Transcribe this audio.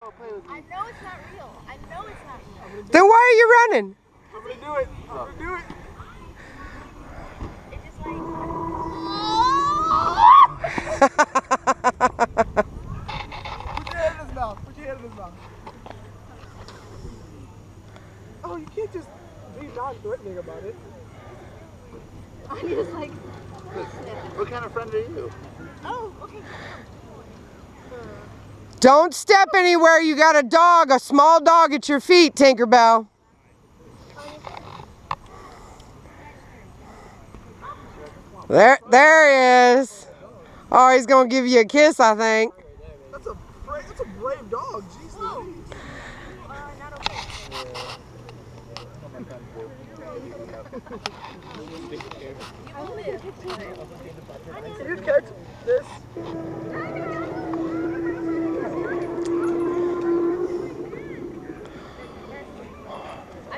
I know it's not real. I know it's not real. Then why are you running? I'm gonna do it. I'm gonna do it. It's just like... Put your hand in his mouth. Put your hand in his mouth. Oh, you can't just be non-threatening about it. I'm just like... What kind of friend are you? Oh, okay. Don't step anywhere. You got a dog, a small dog at your feet, Tinkerbell. There he is. Oh, he's gonna give you a kiss, I think. That's a brave dog. Jeez Louise. Not okay. Can you catch this?